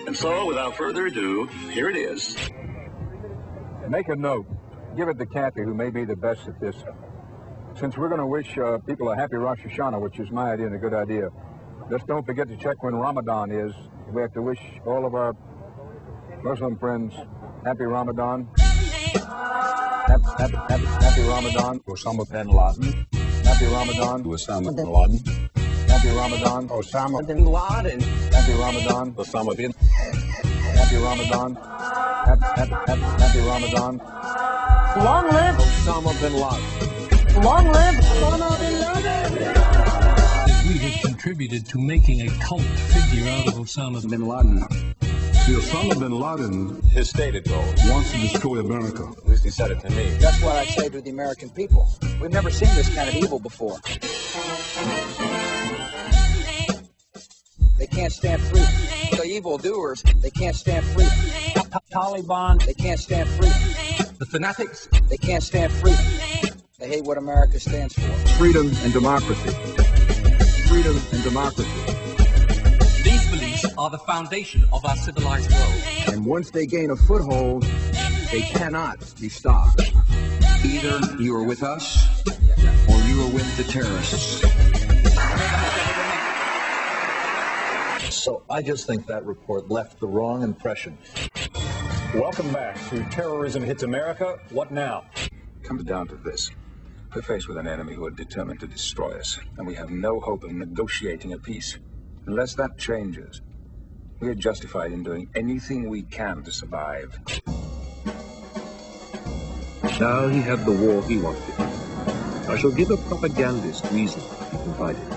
And so, without further ado, here it is. Make a note. Give it to Kathy, who may be the best at this. Since we're going to wish people a happy Rosh Hashanah, which is my idea and a good idea, just don't forget to check when Ramadan is. We have to wish all of our Muslim friends happy Ramadan. Happy Ramadan. Osama bin Laden. Happy Ramadan. Osama bin Laden. Happy Ramadan. Osama bin Laden. Happy Ramadan. Osama bin. Happy Ramadan. Happy Ramadan. Long live Osama bin Laden. Long live Osama bin Laden. We have contributed to making a cult figure out of Osama Bin Laden. See, Osama bin Laden, His stated goal. wants to destroy America. At least he said it to me. That's what I say to the American people. We've never seen this kind of evil before. They can't stand free. The evildoers, they can't stand free. Taliban, they can't stand free. The fanatics. They can't stand free. They hate what America stands for. Freedom and democracy. Freedom and democracy. These beliefs are the foundation of our civilized world. And once they gain a foothold, they cannot be stopped. Either you are with us or you are with the terrorists. So I just think that report left the wrong impression. Welcome back to Terrorism Hits America. What now? Comes down to this. We're faced with an enemy who are determined to destroy us, and we have no hope of negotiating a peace. Unless that changes, we are justified in doing anything we can to survive. Now he had the war he wanted. I shall give a propagandist reason he confided.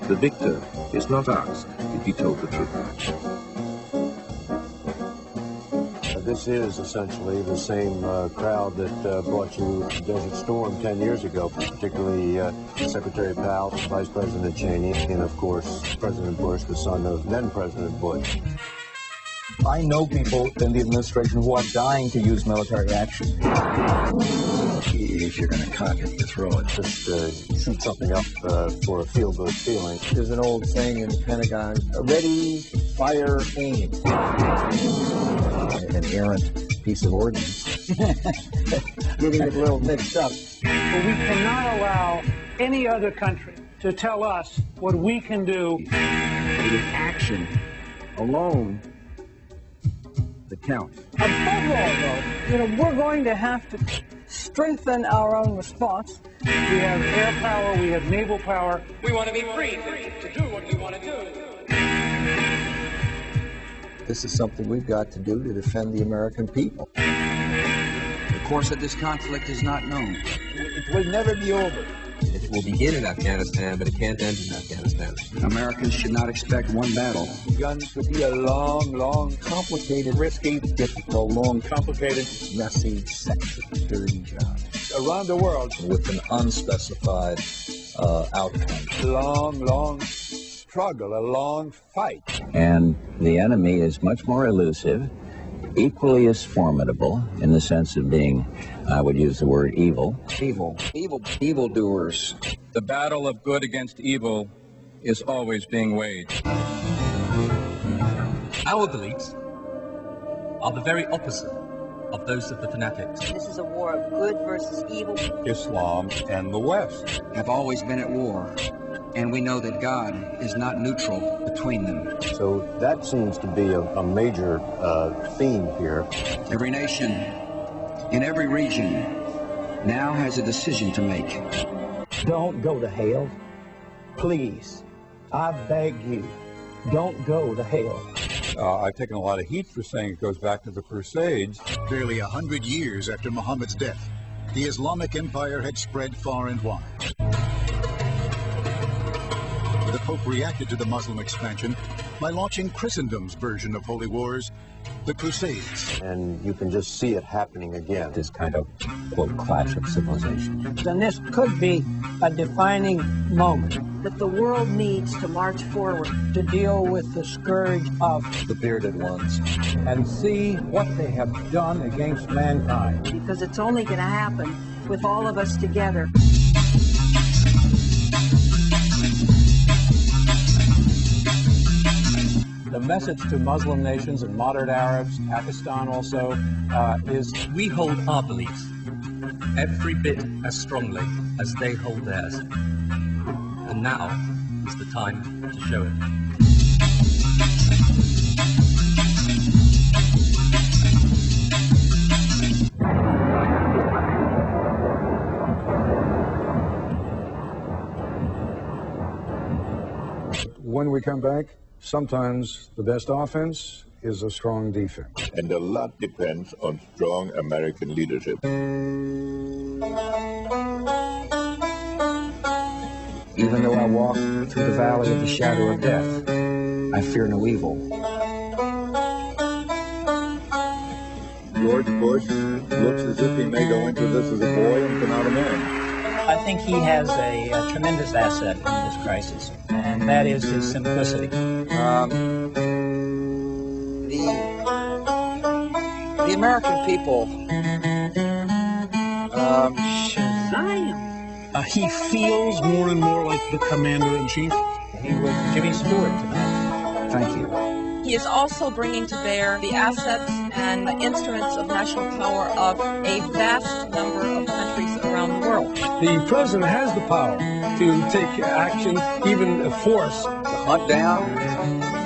The victor is not asked if he told the truth. This is essentially the same crowd that brought you Desert Storm 10 years ago, particularly Secretary Powell, Vice President Cheney, and of course, President Bush, the son of then President Bush. I know people in the administration who are dying to use military action. If you're going to cock it, you throw it. Just shoot something up for a feel-good feeling. There's an old saying in the Pentagon, ready, fire, aim. An errant piece of ordnance. Getting it a little mixed up. But we cannot allow any other country to tell us what we can do. It is action alone that counts. Above all, though, we're going to have to strengthen our own response. We have air power, we have naval power. We want to be free to do what we want to do. This is something we've got to do to defend the American people. The course of this conflict is not known. It will never be over. It will begin in Afghanistan, but it can't end in Afghanistan. Americans should not expect one battle. Guns could be a long, complicated, risky, difficult, long, complicated, messy, sexy, dirty job. Around the world. With an unspecified outcome. Long struggle, a long fight. And the enemy is much more elusive, equally as formidable in the sense of being, I would use the word evil. Evildoers. The battle of good against evil is always being waged. Our beliefs are the very opposite of those of the fanatics. This is a war of good versus evil. Islam and the West have always been at war, and we know that God is not neutral between them. So that seems to be a major theme here. Every nation in every region now has a decision to make. Don't go to hell. Please. I beg you. Don't go to hell. I've taken a lot of heat for saying it goes back to the Crusades. Barely 100 years after Muhammad's death, the Islamic Empire had spread far and wide. The Pope reacted to the Muslim expansion by launching Christendom's version of Holy Wars, the Crusades. And you can just see it happening again. This kind of, quote, clash of civilizations. And this could be a defining moment that the world needs to march forward to deal with the scourge of the bearded ones and see what they have done against mankind. Because it's only going to happen with all of us together. The message to Muslim nations and moderate Arabs, Pakistan also, is we hold our beliefs every bit as strongly as they hold theirs. And now is the time to show it. When we come back, sometimes the best offense is a strong defense. And a lot depends on strong American leadership. Even though I walk through the valley of the shadow of death, I fear no evil. George Bush looks as if he may go into this as a boy and come out a man. I think he has a tremendous asset in this crisis, and that is his simplicity. The American people, he feels more and more like the commander-in-chief. He was Jimmy Stewart tonight. Thank you. He is also bringing to bear the assets and instruments of national power of a vast number of countries around the world. The president has the power to take action, even force. To hunt down,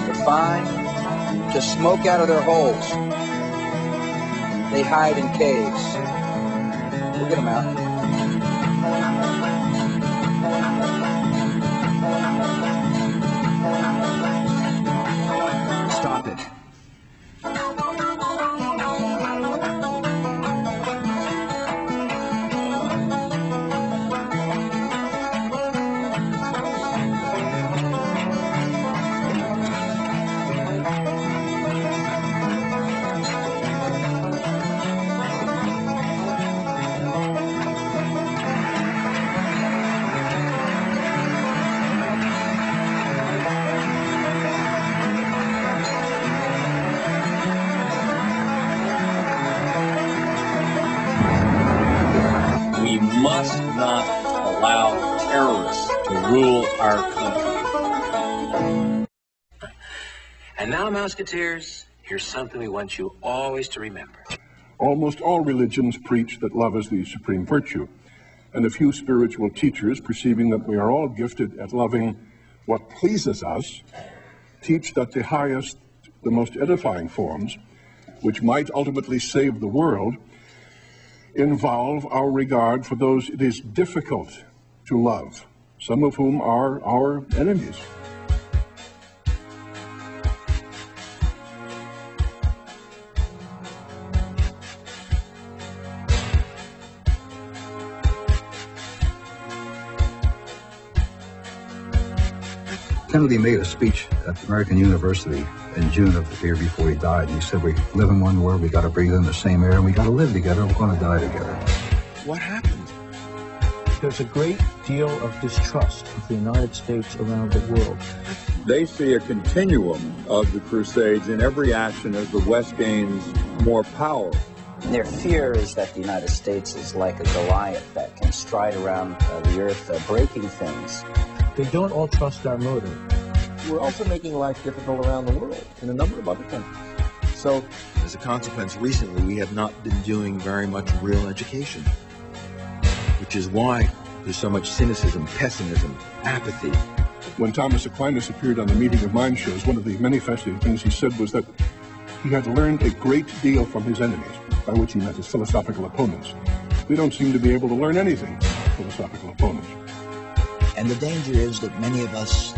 to find, to smoke out of their holes. They hide in caves. We'll get them out. Stop it. Must not allow terrorists to rule our country. And now, Musketeers, here's something we want you always to remember. Almost all religions preach that love is the supreme virtue, and a few spiritual teachers, perceiving that we are all gifted at loving what pleases us, teach that the highest, the most edifying forms, which might ultimately save the world, involve our regard for those it is difficult to love, some of whom are our enemies. Kennedy made a speech at the American University in June of the year before he died, and he said, we live in one world, we got to breathe in the same air, and we got to live together, we're going to die together. What happened? There's a great deal of distrust of the United States around the world. They see a continuum of the Crusades in every action as the West gains more power. Their fear is that the United States is like a Goliath that can stride around the earth, breaking things. They don't all trust our motive. We're also making life difficult around the world in a number of other countries. So, as a consequence, recently we have not been doing very much real education, which is why there's so much cynicism, pessimism, apathy. When Thomas Aquinas appeared on the Meeting of Minds shows, one of the many fascinating things he said was that he had learned a great deal from his enemies, by which he meant his philosophical opponents. We don't seem to be able to learn anything from philosophical opponents. And the danger is that many of us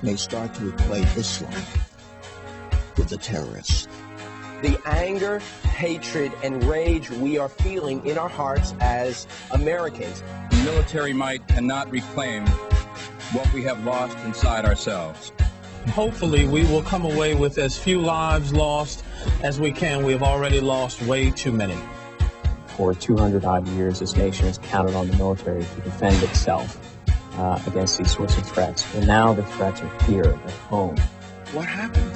may start to equate Islam with the terrorists. The anger, hatred, and rage we are feeling in our hearts as Americans. Military might cannot reclaim what we have lost inside ourselves. Hopefully, we will come away with as few lives lost as we can. We have already lost way too many. For 200-odd years, this nation has counted on the military to defend itself against these sorts of threats. And now the threats are here at home. What happened?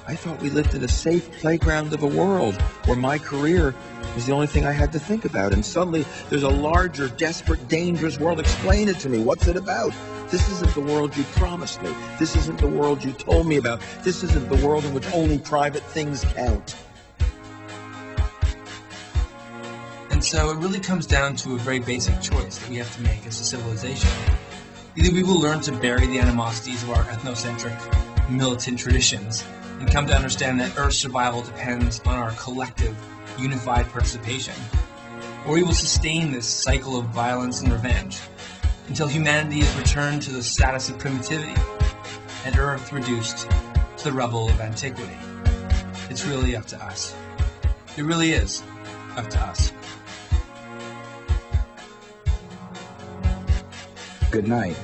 I thought we lived in a safe playground of a world where my career was the only thing I had to think about. And suddenly there's a larger, desperate, dangerous world. Explain it to me. What's it about? This isn't the world you promised me. This isn't the world you told me about. This isn't the world in which only private things count. And so it really comes down to a very basic choice that we have to make as a civilization. Either we will learn to bury the animosities of our ethnocentric, militant traditions and come to understand that Earth's survival depends on our collective, unified participation, or we will sustain this cycle of violence and revenge until humanity is returned to the status of primitivity and Earth reduced to the rubble of antiquity. It's really up to us. It really is up to us. Good night.